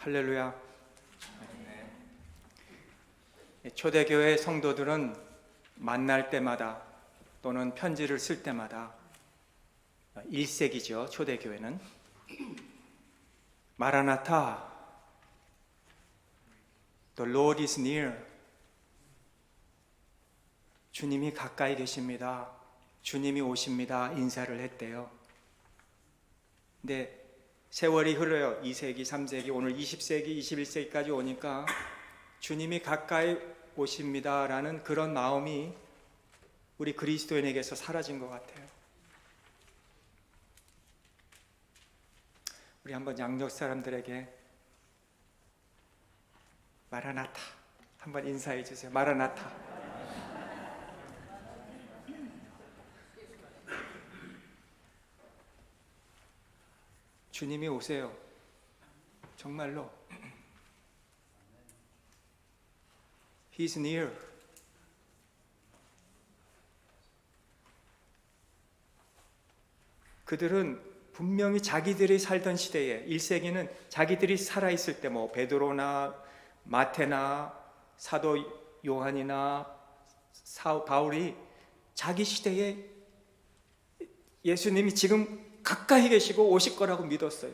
할렐루야. 초대교회 성도들은 만날 때마다 또는 편지를 쓸 때마다 1세기죠. 초대교회는 마라나타, The Lord is near. 주님이 가까이 계십니다. 주님이 오십니다. 인사를 했대요. 근데 세월이 흘러요. 2세기, 3세기, 오늘 20세기, 21세기까지 오니까 주님이 가까이 오십니다라는 그런 마음이 우리 그리스도인에게서 사라진 것 같아요. 우리 한번 양력 사람들에게 마라나타 한번 인사해 주세요. 마라나타. 주님이 오세요. 정말로. He's near. 그들은 분명히 자기들이 살던 시대에 1세기는 자기들이 살아있을 때 베드로나 마태나 사도 요한이나 바울이 자기 시대에 예수님이 지금 가까이 계시고 오실 거라고 믿었어요.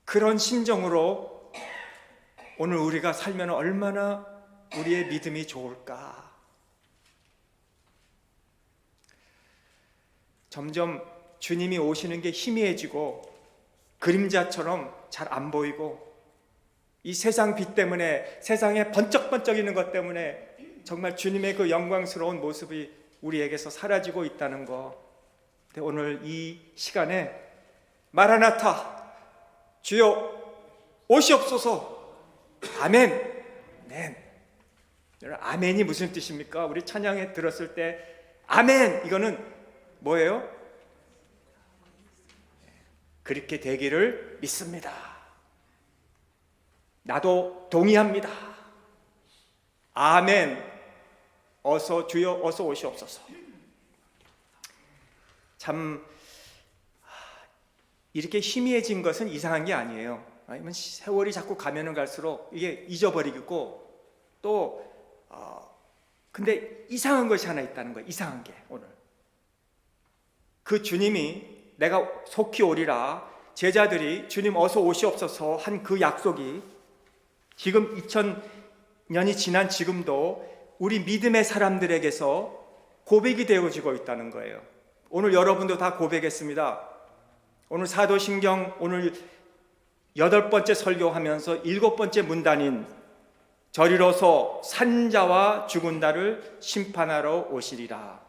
그런 심정으로 오늘 우리가 살면 얼마나 우리의 믿음이 좋을까. 점점 주님이 오시는 게 희미해지고 그림자처럼 잘 안 보이고 이 세상 빛 때문에 세상에 번쩍번쩍이는 것 때문에 정말 주님의 그 영광스러운 모습이 우리에게서 사라지고 있다는 거. 근데 오늘 이 시간에 마라나타 주여 오시옵소서. 아멘. 아멘. 여러분, 아멘이 무슨 뜻입니까? 우리 찬양에 들었을 때 아멘 이거는 뭐예요? 그렇게 되기를 믿습니다. 나도 동의합니다. 아멘. 어서 주여 어서 오시옵소서. 참 이렇게 희미해진 것은 이상한 게 아니에요. 아니면 세월이 자꾸 가면은 갈수록 이게 잊어버리고 또 근데 이상한 것이 하나 있다는 거예요. 이상한 게 오늘 그 주님이 내가 속히 오리라 제자들이 주님 어서 오시옵소서 한 그 약속이 지금 2000년이 지난 지금도 우리 믿음의 사람들에게서 고백이 되어지고 있다는 거예요. 오늘 여러분도 다 고백했습니다. 오늘 사도신경 오늘 8번째 설교하면서 7번째 문단인 저리로서 산자와 죽은 자를 심판하러 오시리라.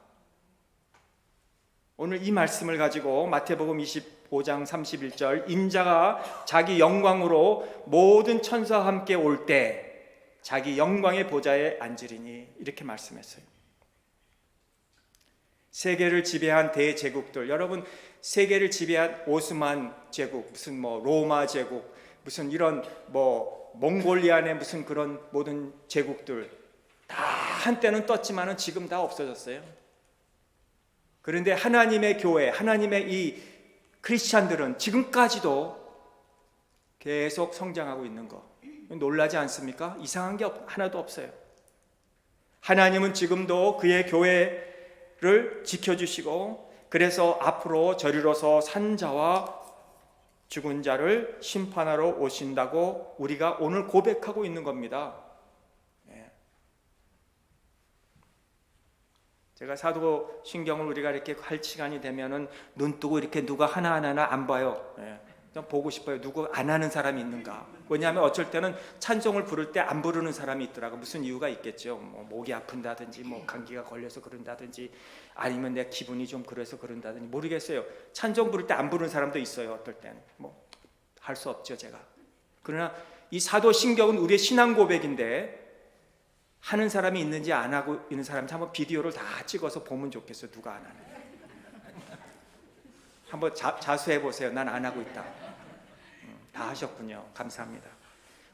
오늘 이 말씀을 가지고 마태복음 25장 31절 인자가 자기 영광으로 모든 천사와 함께 올 때 자기 영광의 보좌에 앉으리니 이렇게 말씀했어요. 세계를 지배한 대제국들, 여러분 세계를 지배한 오스만 제국, 무슨 로마 제국, 무슨 이런 몽골리안의 무슨 그런 모든 제국들 다 한때는 떴지만은 지금 다 없어졌어요. 그런데 하나님의 교회, 하나님의 이 크리스찬들은 지금까지도 계속 성장하고 있는 거 놀라지 않습니까? 이상한 게 하나도 없어요. 하나님은 지금도 그의 교회를 지켜주시고 그래서 앞으로 저리로서 산자와 죽은 자를 심판하러 오신다고 우리가 오늘 고백하고 있는 겁니다. 제가 사도신경을 우리가 이렇게 할 시간이 되면은 눈 뜨고 이렇게 누가 하나하나 안 봐요. 좀 보고 싶어요. 누구 안 하는 사람이 있는가? 왜냐하면 어쩔 때는 찬송을 부를 때 안 부르는 사람이 있더라고. 무슨 이유가 있겠죠. 목이 아픈다든지 감기가 걸려서 그런다든지 아니면 내 기분이 좀 그래서 그런다든지 모르겠어요. 찬송 부를 때 안 부르는 사람도 있어요. 어떨 때는 할 수 없죠 제가. 그러나 이 사도신경은 우리의 신앙 고백인데 하는 사람이 있는지 안 하고 있는 사람인지 한번 비디오를 다 찍어서 보면 좋겠어요. 누가 안 하는. 한번 자수해 보세요. 난 안 하고 있다. 다 하셨군요. 감사합니다.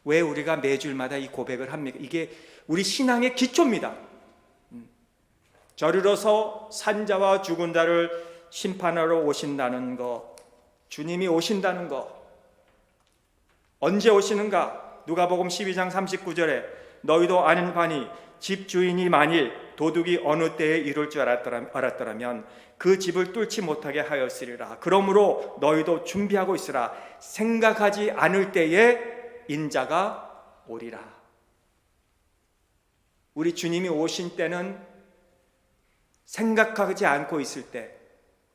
왜 우리가 매주일마다 이 고백을 합니까? 이게 우리 신앙의 기초입니다. 저리로서 산자와 죽은 자를 심판하러 오신다는 것, 주님이 오신다는 것, 언제 오시는가? 누가복음 12장 39절에 너희도 아는 바니 집 주인이 만일 도둑이 어느 때에 이룰 줄 알았더라면 그 집을 뚫지 못하게 하였으리라. 그러므로 너희도 준비하고 있으라. 생각하지 않을 때에 인자가 오리라. 우리 주님이 오신 때는 생각하지 않고 있을 때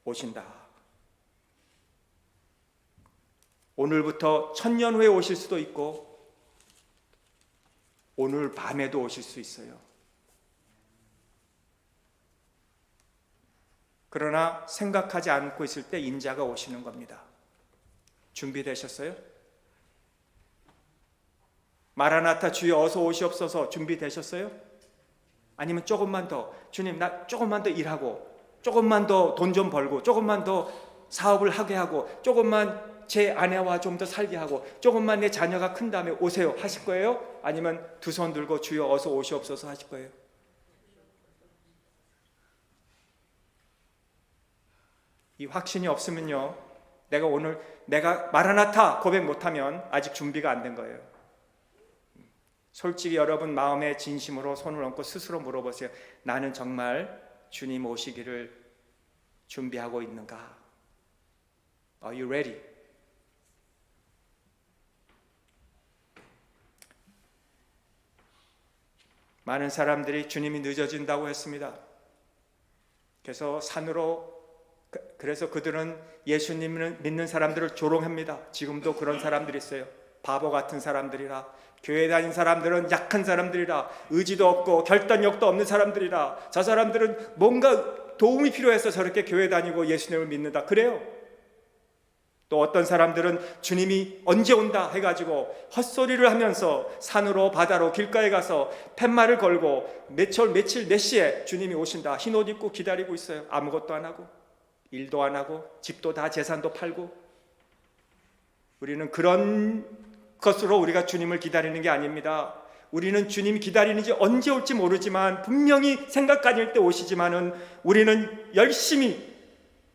오신다. 오늘부터 1000년 후에 오실 수도 있고 오늘 밤에도 오실 수 있어요. 그러나 생각하지 않고 있을 때 인자가 오시는 겁니다. 준비되셨어요? 마라나타 주여 어서 오시옵소서 준비되셨어요? 아니면 조금만 더, 주님 나 조금만 더 일하고 조금만 더 돈 좀 벌고 조금만 더 사업을 하게 하고 조금만 제 아내와 좀 더 살게 하고 조금만 내 자녀가 큰 다음에 오세요 하실 거예요? 아니면 두 손 들고 주여 어서 오시옵소서 하실 거예요? 이 확신이 없으면요, 내가 마라나타 고백 못하면 아직 준비가 안 된 거예요. 솔직히 여러분 마음의 진심으로 손을 얹고 스스로 물어보세요. 나는 정말 주님 오시기를 준비하고 있는가? Are you ready? 많은 사람들이 주님이 늦어진다고 했습니다. 그래서 그들은 예수님을 믿는 사람들을 조롱합니다. 지금도 그런 사람들이 있어요. 바보 같은 사람들이라, 교회 다닌 사람들은 약한 사람들이라, 의지도 없고 결단력도 없는 사람들이라, 저 사람들은 뭔가 도움이 필요해서 저렇게 교회 다니고 예수님을 믿는다 그래요. 또 어떤 사람들은 주님이 언제 온다 해가지고 헛소리를 하면서 산으로 바다로 길가에 가서 팻말을 걸고 며칠 몇 시에 주님이 오신다 흰옷 입고 기다리고 있어요. 아무것도 안 하고 일도 안 하고 집도 다 재산도 팔고. 우리는 그런 것으로 우리가 주님을 기다리는 게 아닙니다. 우리는 주님이 기다리는지 언제 올지 모르지만 분명히 생각까지일 때 오시지만은 우리는 열심히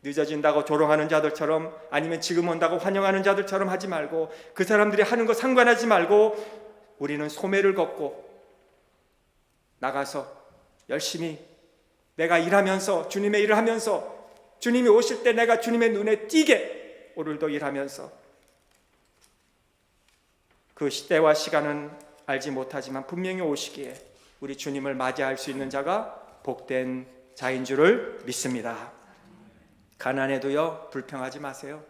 늦어진다고 조롱하는 자들처럼, 아니면 지금 온다고 환영하는 자들처럼 하지 말고, 그 사람들이 하는 거 상관하지 말고 우리는 소매를 걷고 나가서 열심히 내가 일하면서 주님의 일을 하면서 주님이 오실 때 내가 주님의 눈에 띄게 오늘도 일하면서, 그 시대와 시간은 알지 못하지만 분명히 오시기에 우리 주님을 맞이할 수 있는 자가 복된 자인 줄을 믿습니다. 가난해도요 불평하지 마세요.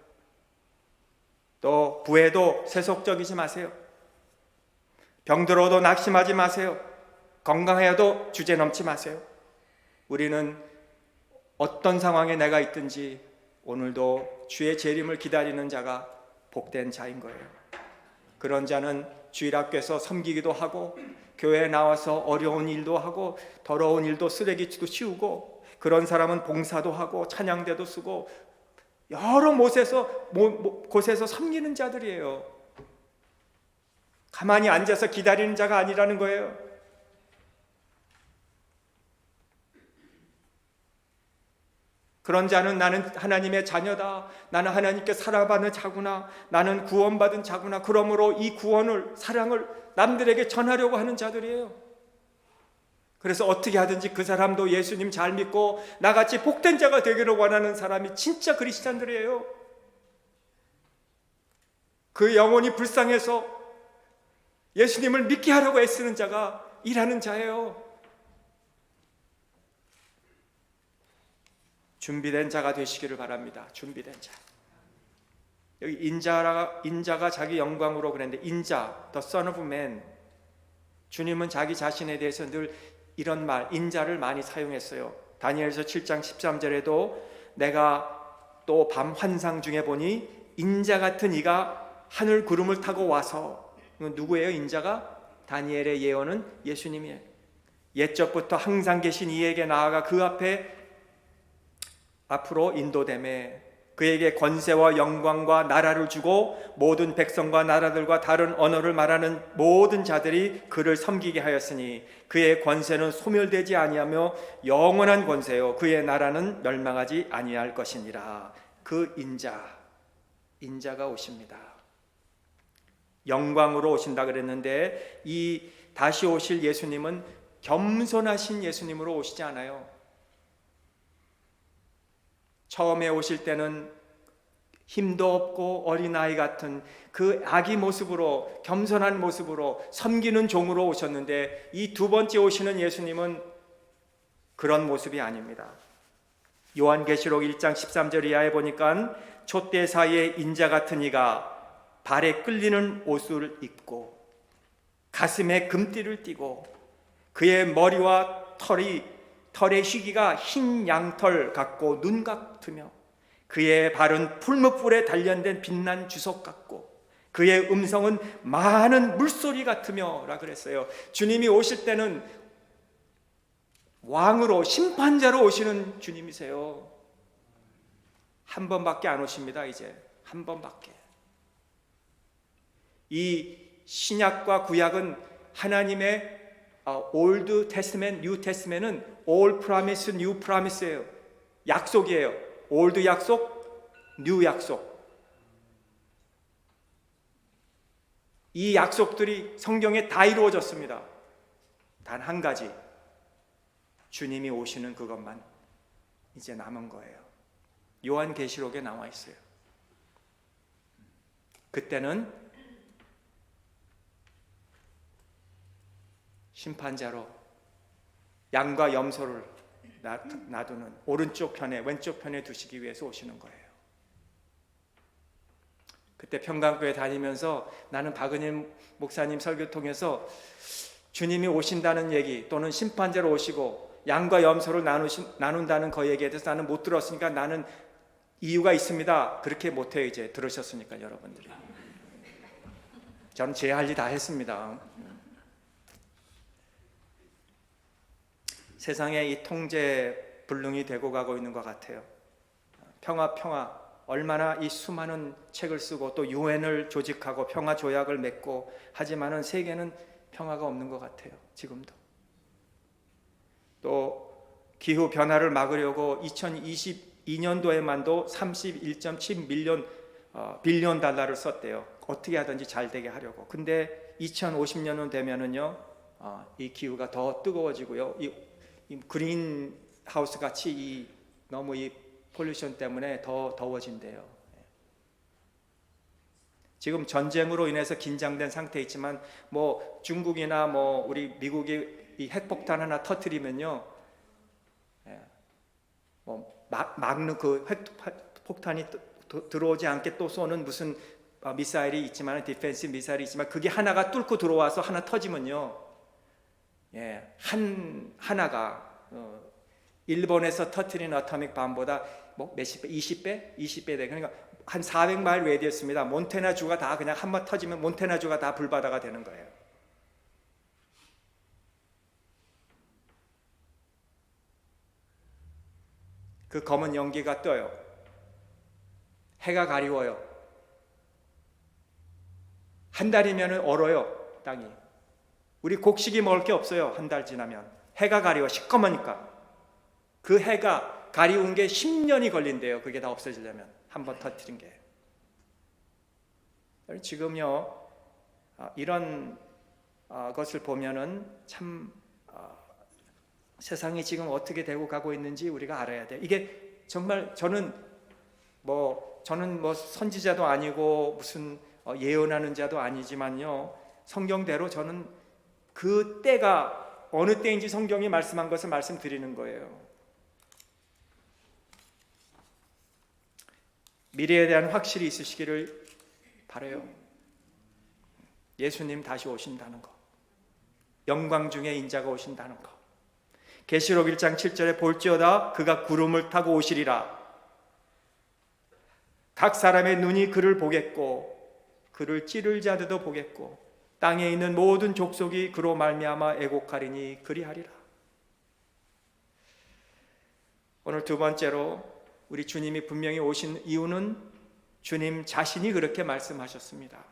또 부해도 세속적이지 마세요. 병들어도 낙심하지 마세요. 건강해도 주제넘지 마세요. 우리는 어떤 상황에 내가 있든지 오늘도 주의 재림을 기다리는 자가 복된 자인 거예요. 그런 자는 주일학교에서 섬기기도 하고 교회에 나와서 어려운 일도 하고 더러운 일도 쓰레기도 치우고, 그런 사람은 봉사도 하고 찬양대도 쓰고 여러 곳에서 섬기는 자들이에요. 가만히 앉아서 기다리는 자가 아니라는 거예요. 그런 자는 나는 하나님의 자녀다, 나는 하나님께 사랑받는 자구나, 나는 구원받은 자구나, 그러므로 이 구원을, 사랑을 남들에게 전하려고 하는 자들이에요. 그래서 어떻게 하든지 그 사람도 예수님 잘 믿고 나같이 복된 자가 되기를 원하는 사람이 진짜 그리스도인들이에요. 그 영혼이 불쌍해서 예수님을 믿게 하려고 애쓰는 자가 일하는 자예요. 준비된 자가 되시기를 바랍니다. 준비된 자. 여기 인자가 자기 영광으로 그랬는데, 인자, the son of man, 주님은 자기 자신에 대해서 늘 이런 말, 인자를 많이 사용했어요. 다니엘서 7장 13절에도 내가 또 밤 환상 중에 보니 인자 같은 이가 하늘 구름을 타고 와서, 누구예요 인자가? 다니엘의 예언은 예수님이에요. 옛적부터 항상 계신 이에게 나아가 그 앞으로 인도됨에 그에게 권세와 영광과 나라를 주고 모든 백성과 나라들과 다른 언어를 말하는 모든 자들이 그를 섬기게 하였으니 그의 권세는 소멸되지 아니하며 영원한 권세요 그의 나라는 멸망하지 아니할 것이니라. 그 인자가 오십니다. 영광으로 오신다 그랬는데 이 다시 오실 예수님은 겸손하신 예수님으로 오시지 않아요. 처음에 오실 때는 힘도 없고 어린아이 같은 그 아기 모습으로, 겸손한 모습으로 섬기는 종으로 오셨는데 이 두 번째 오시는 예수님은 그런 모습이 아닙니다. 요한계시록 1장 13절 이하에 보니까 촛대 사이에 인자 같은 이가 발에 끌리는 옷을 입고 가슴에 금띠를 띠고 그의 머리와 털의 희기가 흰 양털 같고 눈 같으며 그의 발은 풀무불에 단련된 빛난 주석 같고 그의 음성은 많은 물소리 같으며 라 그랬어요. 주님이 오실 때는 왕으로 심판자로 오시는 주님이세요. 한 번밖에 안 오십니다. 이제 한 번밖에. 이 신약과 구약은 하나님의 Old Testament, New Testament은 Old Promise, New Promise예요. 약속이에요. Old 약속, New 약속. 이 약속들이 성경에 다 이루어졌습니다. 단 한 가지, 주님이 오시는 그것만 이제 남은 거예요. 요한계시록에 나와 있어요. 그때는 심판자로 양과 염소를 놔두는 오른쪽 편에 왼쪽 편에 두시기 위해서 오시는 거예요. 그때 평강교회 다니면서 나는 박은일 목사님 설교 통해서 주님이 오신다는 얘기 또는 심판자로 오시고 양과 염소를 나눈다는 그 얘기에 대해서 나는 못 들었으니까 나는 이유가 있습니다. 그렇게 못해요. 이제 들으셨으니까 여러분들이. 저는 제 할 일 다 했습니다. 세상에 이 통제 불능이 되고 가고 있는 것 같아요. 평화 얼마나 이 수많은 책을 쓰고 또 유엔을 조직하고 평화 조약을 맺고 하지만은 세계는 평화가 없는 것 같아요. 지금도. 또 기후 변화를 막으려고 2022년도에만도 31.7 빌리언 달러를 썼대요. 어떻게 하든지 잘 되게 하려고. 근데 2050년은 되면은요, 이 기후가 더 뜨거워지고요. 이 그린 하우스 같이 너무 이 폴루션 때문에 더 더워진대요. 지금 전쟁으로 인해서 긴장된 상태에 있지만 뭐 중국이나 뭐 우리 미국이 이 핵폭탄 하나 터뜨리면요, 뭐 막는 그 핵폭탄이 들어오지 않게 또 쏘는 무슨 미사일이 있지만 디펜스 미사일이 있지만 그게 하나가 뚫고 들어와서 하나 터지면요, 하나가 일본에서 터뜨린 어토믹 밤보다 뭐 몇십 배, 20배 돼. 그러니까 한 400마일 외디였습니다. 몬태나주가 다 그냥 한번 터지면 몬태나주가 다 불바다가 되는 거예요. 그 검은 연기가 떠요. 해가 가리워요. 한 달이면 얼어요, 땅이. 우리 곡식이 먹을 게 없어요. 한 달 지나면 해가 가리워 시꺼머니까. 그 해가 가리운 게 10년이 걸린대요. 그게 다 없어지려면, 한번 터뜨린 게. 지금요, 이런 것을 보면은 참 세상이 지금 어떻게 되고 가고 있는지 우리가 알아야 돼. 이게 정말 저는 뭐 선지자도 아니고 무슨 예언하는 자도 아니지만요, 성경대로 저는 그 때가 어느 때인지 성경이 말씀한 것을 말씀드리는 거예요. 미래에 대한 확실히 있으시기를 바라요. 예수님 다시 오신다는 거, 영광 중에 인자가 오신다는 거. 계시록 1장 7절에 볼지어다 그가 구름을 타고 오시리라. 각 사람의 눈이 그를 보겠고 그를 찌를 자들도 보겠고 땅에 있는 모든 족속이 그로 말미암아 애곡하리니 그리하리라. 오늘 두 번째로 우리 주님이 분명히 오신 이유는 주님 자신이 그렇게 말씀하셨습니다.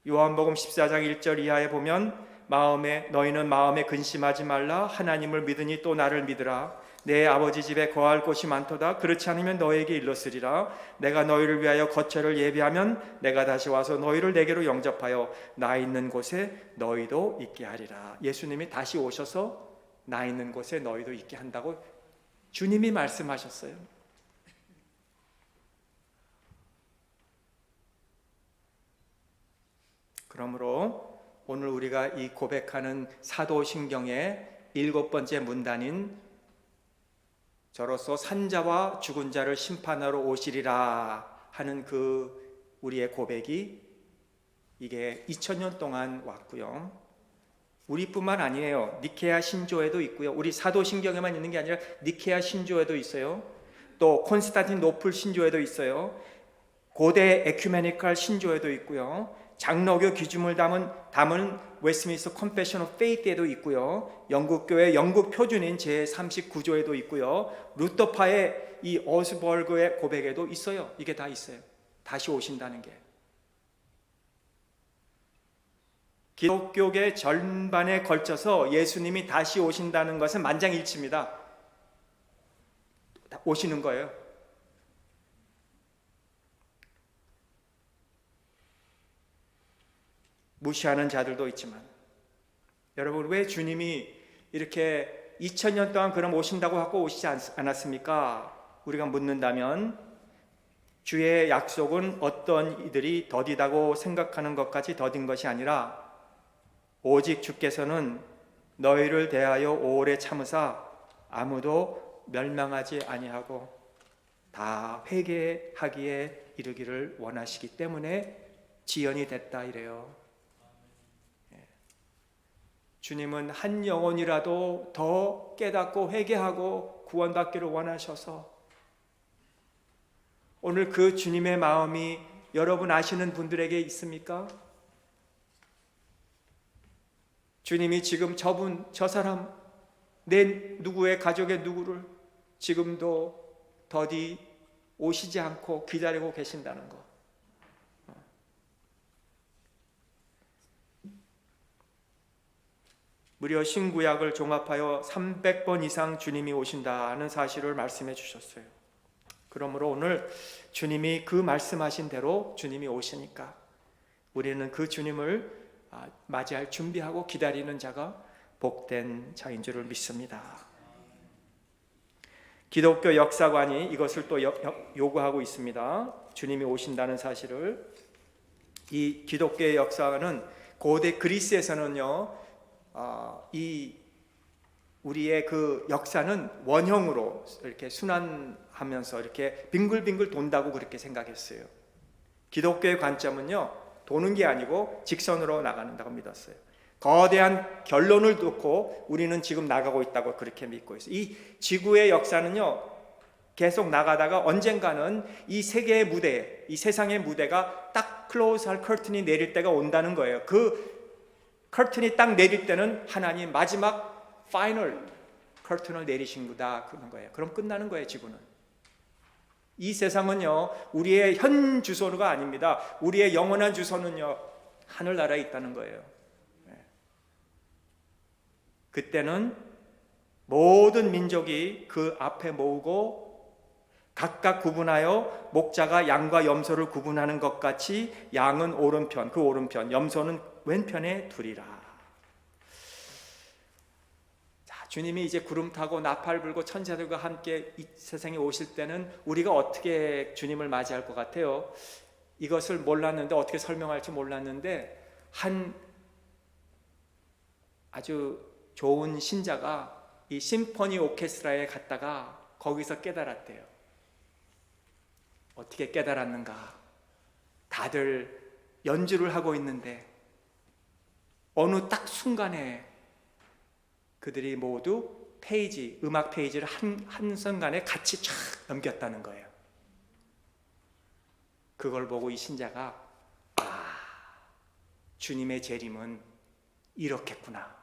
요한복음 14장 1절 이하에 보면 너희는 마음에 근심하지 말라. 하나님을 믿으니 또 나를 믿으라. 내 아버지 집에 거할 곳이 많도다. 그렇지 않으면 너에게 일렀으리라. 내가 너희를 위하여 거처를 예비하면 내가 다시 와서 너희를 내게로 영접하여 나 있는 곳에 너희도 있게 하리라. 예수님이 다시 오셔서 나 있는 곳에 너희도 있게 한다고 주님이 말씀하셨어요. 그러므로 오늘 우리가 이 고백하는 사도신경의 7번째 문단인 저로서 산자와 죽은 자를 심판하러 오시리라 하는 그 우리의 고백이 이게 2000년 동안 왔고요. 우리뿐만 아니에요. 니케아 신조에도 있고요. 우리 사도신경에만 있는 게 아니라 니케아 신조에도 있어요. 또 콘스탄티노플 신조에도 있어요. 고대 에큐메니컬 신조에도 있고요. 장로교 기준을 담은 웨스트민스터 컨페션 오브 페이스에도 있고요. 영국교회 영국 표준인 제39조에도 있고요. 루터파의 이 오스버그의 고백에도 있어요. 이게 다 있어요. 다시 오신다는 게. 기독교계 전반에 걸쳐서 예수님이 다시 오신다는 것은 만장일치입니다. 오시는 거예요. 무시하는 자들도 있지만, 여러분, 왜 주님이 이렇게 2000년 동안 그럼 오신다고 하고 오시지 않았습니까? 우리가 묻는다면 주의 약속은 어떤 이들이 더디다고 생각하는 것까지 더딘 것이 아니라 오직 주께서는 너희를 대하여 오래 참으사 아무도 멸망하지 아니하고 다 회개하기에 이르기를 원하시기 때문에 지연이 됐다 이래요. 주님은 한 영혼이라도 더 깨닫고 회개하고 구원받기를 원하셔서 오늘 그 주님의 마음이 여러분 아시는 분들에게 있습니까? 주님이 지금 저 사람, 내 누구의 가족의 누구를 지금도 더디 오시지 않고 기다리고 계신다는 것. 무려 신구약을 종합하여 300번 이상 주님이 오신다는 사실을 말씀해 주셨어요. 그러므로 오늘 주님이 그 말씀하신 대로 주님이 오시니까 우리는 그 주님을 맞이할 준비하고 기다리는 자가 복된 자인 줄을 믿습니다. 기독교 역사관이 이것을 또 요구하고 있습니다. 주님이 오신다는 사실을. 이 기독교의 역사는 고대 그리스에서는요, 이 우리의 그 역사는 원형으로 이렇게 순환하면서 이렇게 빙글빙글 돈다고 그렇게 생각했어요. 기독교의 관점은요, 도는 게 아니고 직선으로 나간다고 믿었어요. 거대한 결론을 놓고 우리는 지금 나가고 있다고 그렇게 믿고 있어요. 이 지구의 역사는요, 계속 나가다가 언젠가는 이 세계의 무대, 이 세상의 무대가 딱 클로즈할 커튼이 내릴 때가 온다는 거예요. 그 커튼이 딱 내릴 때는 하나님 마지막 파이널 커튼을 내리신구다 그런 거예요. 그럼 끝나는 거예요. 지구는. 이 세상은요, 우리의 현 주소가 아닙니다. 우리의 영원한 주소는요, 하늘나라에 있다는 거예요. 그때는 모든 민족이 그 앞에 모으고 각각 구분하여 목자가 양과 염소를 구분하는 것 같이 양은 오른편, 그 오른편, 염소는 왼편에 두리라. 자, 주님이 이제 구름 타고 나팔 불고 천사들과 함께 이 세상에 오실 때는 우리가 어떻게 주님을 맞이할 것 같아요? 이것을 몰랐는데, 어떻게 설명할지 몰랐는데, 한 아주 좋은 신자가 이 심포니 오케스트라에 갔다가 거기서 깨달았대요. 어떻게 깨달았는가? 다들 연주를 하고 있는데 어느 딱 순간에 그들이 모두 음악 페이지를 한 순간에 같이 쫙 넘겼다는 거예요. 그걸 보고 이 신자가 주님의 재림은 이렇겠구나.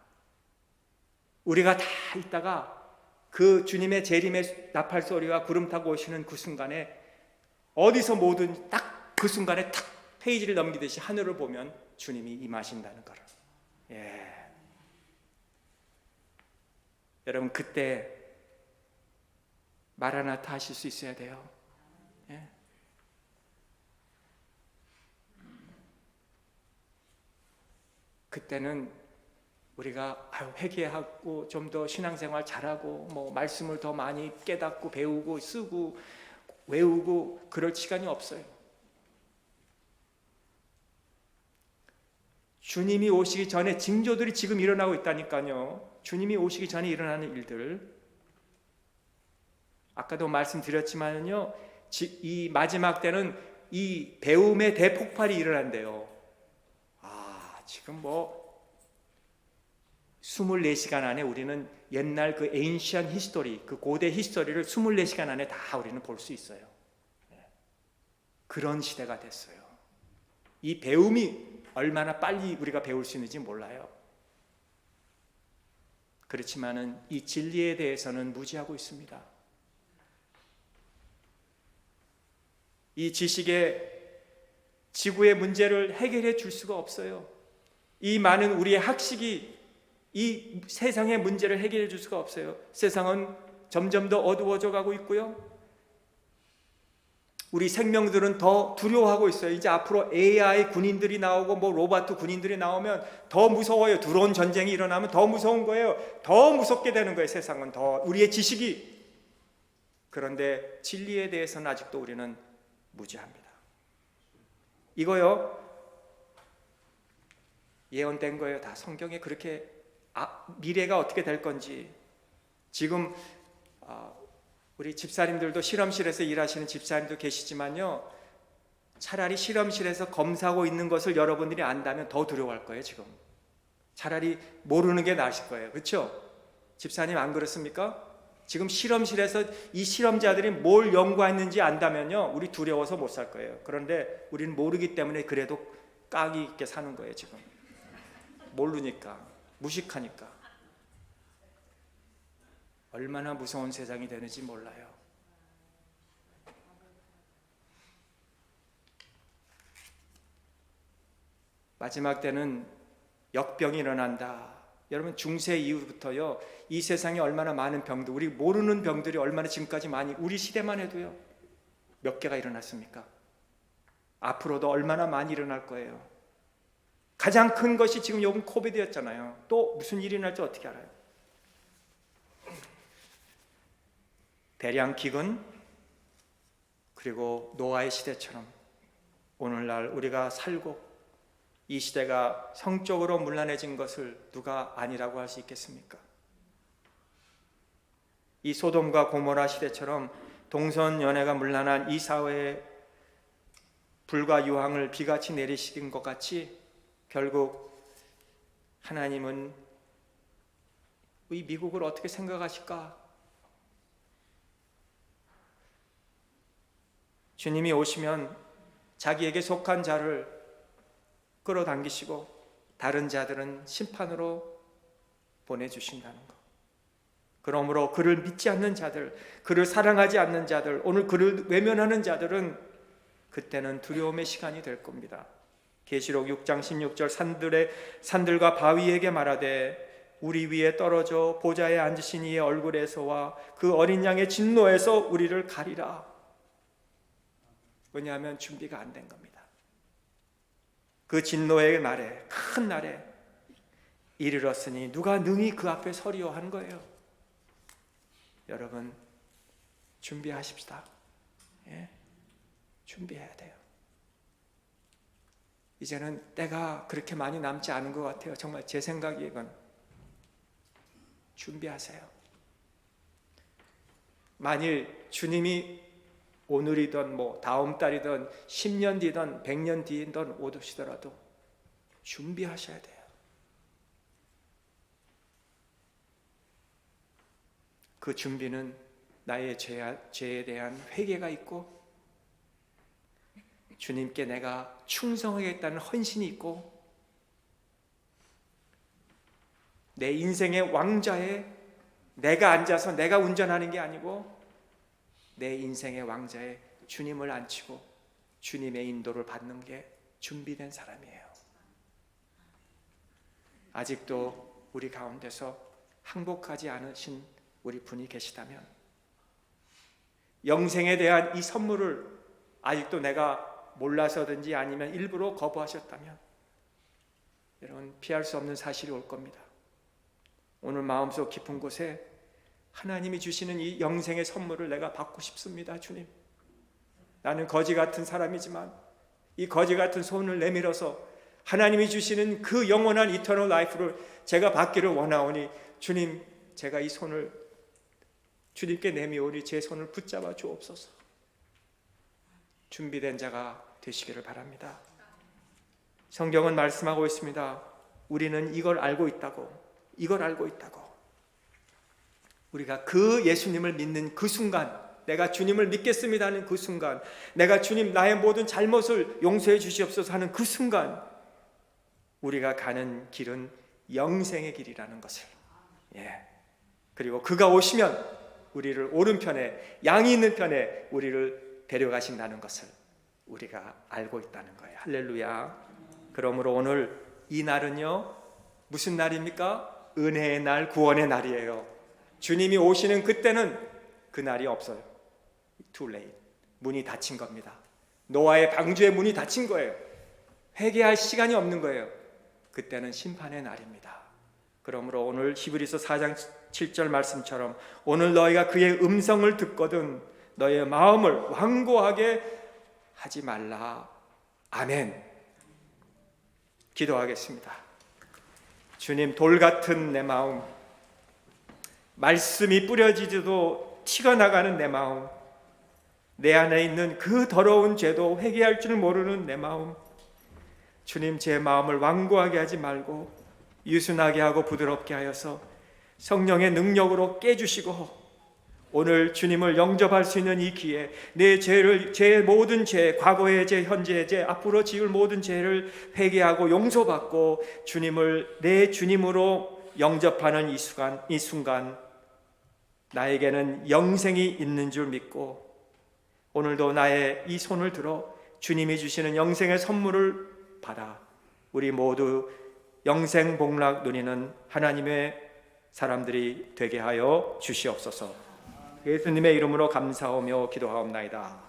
우리가 다 있다가 그 주님의 재림의 나팔 소리와 구름 타고 오시는 그 순간에 어디서 모든 딱 그 순간에 탁 페이지를 넘기듯이 하늘을 보면 주님이 임하신다는 거를. 예. 여러분 그때 마라나타 하실 수 있어야 돼요. 예. 그때는 우리가 회개하고 좀 더 신앙생활 잘하고 뭐 말씀을 더 많이 깨닫고 배우고 쓰고 외우고 그럴 시간이 없어요. 주님이 오시기 전에 징조들이 지금 일어나고 있다니까요. 주님이 오시기 전에 일어나는 일들, 아까도 말씀드렸지만요, 이 마지막 때는 이 배움의 대폭발이 일어난대요. 지금 뭐 24시간 안에 우리는 옛날 그 에인시언 히스토리, 그 고대 히스토리를 24시간 안에 다 우리는 볼 수 있어요. 그런 시대가 됐어요. 이 배움이 얼마나 빨리 우리가 배울 수 있는지 몰라요. 그렇지만은 이 진리에 대해서는 무지하고 있습니다. 이 지식의 지구의 문제를 해결해 줄 수가 없어요. 이 많은 우리의 학식이 이 세상의 문제를 해결해 줄 수가 없어요. 세상은 점점 더 어두워져 가고 있고요. 우리 생명들은 더 두려워하고 있어요. 이제 앞으로 AI 군인들이 나오고 뭐 로봇 군인들이 나오면 더 무서워요. 드론 전쟁이 일어나면 더 무서운 거예요. 더 무섭게 되는 거예요. 세상은 더 우리의 지식이. 그런데 진리에 대해서는 아직도 우리는 무지합니다. 이거요 예언된 거예요. 다 성경에 그렇게 미래가 어떻게 될 건지. 지금 우리 집사님들도 실험실에서 일하시는 집사님도 계시지만요, 차라리 실험실에서 검사하고 있는 것을 여러분들이 안다면 더 두려워할 거예요. 지금 차라리 모르는 게 나으실 거예요. 그렇죠? 집사님 안 그렇습니까? 지금 실험실에서 이 실험자들이 뭘 연구했는지 안다면요, 우리 두려워서 못 살 거예요. 그런데 우리는 모르기 때문에 그래도 깍이 있게 사는 거예요. 지금 모르니까, 무식하니까. 얼마나 무서운 세상이 되는지 몰라요. 마지막 때는 역병이 일어난다. 여러분 중세 이후부터요, 이 세상에 얼마나 많은 병들, 우리 모르는 병들이 얼마나 지금까지 많이, 우리 시대만 해도요 몇 개가 일어났습니까? 앞으로도 얼마나 많이 일어날 거예요. 가장 큰 것이 지금 요번 코비드였잖아요. 또 무슨 일이 날지 어떻게 알아요? 대량 기근, 그리고 노아의 시대처럼 오늘날 우리가 살고 이 시대가 성적으로 문란해진 것을 누가 아니라고 할 수 있겠습니까? 이 소돔과 고모라 시대처럼 동성 연애가 문란한 이 사회에 불과 유황을 비같이 내리시킨 것 같이 결국 하나님은 이 미국을 어떻게 생각하실까? 주님이 오시면 자기에게 속한 자를 끌어당기시고 다른 자들은 심판으로 보내주신다는 것. 그러므로 그를 믿지 않는 자들, 그를 사랑하지 않는 자들, 오늘 그를 외면하는 자들은 그때는 두려움의 시간이 될 겁니다. 계시록 6장 16절 산들과 바위에게 말하되 우리 위에 떨어져 보좌에 앉으신 이의 얼굴에서와 그 어린 양의 진노에서 우리를 가리라. 왜냐하면 준비가 안 된 겁니다. 그 진노의 날에, 큰 날에 이르렀으니 누가 능히 그 앞에 서리요 한 거예요. 여러분 준비하십시다. 예? 준비해야 돼요. 이제는 때가 그렇게 많이 남지 않은 것 같아요. 정말 제 생각이건 준비하세요. 만일 주님이 오늘이든 뭐 다음 달이든 10년 뒤든 100년 뒤든 오시더라도 준비하셔야 돼요. 그 준비는 나의 죄에 대한 회개가 있고 주님께 내가 충성하겠다는 헌신이 있고 내 인생의 왕좌에 내가 앉아서 내가 운전하는 게 아니고 내 인생의 왕좌에 주님을 앉히고 주님의 인도를 받는 게 준비된 사람이에요. 아직도 우리 가운데서 항복하지 않으신 우리 분이 계시다면, 영생에 대한 이 선물을 아직도 내가 몰라서든지 아니면 일부러 거부하셨다면, 여러분 피할 수 없는 사실이 올 겁니다. 오늘 마음속 깊은 곳에 하나님이 주시는 이 영생의 선물을 내가 받고 싶습니다. 주님, 나는 거지 같은 사람이지만 이 거지 같은 손을 내밀어서 하나님이 주시는 그 영원한 이터널 라이프를 제가 받기를 원하오니, 주님, 제가 이 손을 주님께 내미오니 제 손을 붙잡아 주옵소서. 준비된 자가 되시기를 바랍니다. 성경은 말씀하고 있습니다. 우리는 이걸 알고 있다고, 이걸 알고 있다고. 우리가 그 예수님을 믿는 그 순간, 내가 주님을 믿겠습니다 하는 그 순간, 내가 주님 나의 모든 잘못을 용서해 주시옵소서 하는 그 순간, 우리가 가는 길은 영생의 길이라는 것을, 그리고 그가 오시면 우리를 오른편에, 양이 있는 편에 우리를 데려가신다는 것을 우리가 알고 있다는 거예요. 할렐루야. 그러므로 오늘 이 날은요, 무슨 날입니까? 은혜의 날, 구원의 날이에요. 주님이 오시는 그때는 그 날이 없어요. Too late. 문이 닫힌 겁니다. 노아의 방주의 문이 닫힌 거예요. 회개할 시간이 없는 거예요. 그때는 심판의 날입니다. 그러므로 오늘 히브리서 4장 7절 말씀처럼 오늘 너희가 그의 음성을 듣거든 너희의 마음을 완고하게 하지 말라. 아멘. 기도하겠습니다. 주님, 돌 같은 내 마음, 말씀이 뿌려지지도 티가 나가는 내 마음, 내 안에 있는 그 더러운 죄도 회개할 줄 모르는 내 마음, 주님, 제 마음을 완고하게 하지 말고 유순하게 하고 부드럽게 하여서 성령의 능력으로 깨주시고, 오늘 주님을 영접할 수 있는 이 기회에 내 죄를, 제 모든 죄, 과거의 죄, 현재의 죄, 앞으로 지을 모든 죄를 회개하고 용서받고 주님을 내 주님으로 영접하는 이 순간 나에게는 영생이 있는 줄 믿고, 오늘도 나의 이 손을 들어 주님이 주시는 영생의 선물을 받아 우리 모두 영생 복락 누리는 하나님의 사람들이 되게 하여 주시옵소서. 예수님의 이름으로 감사하며 기도하옵나이다.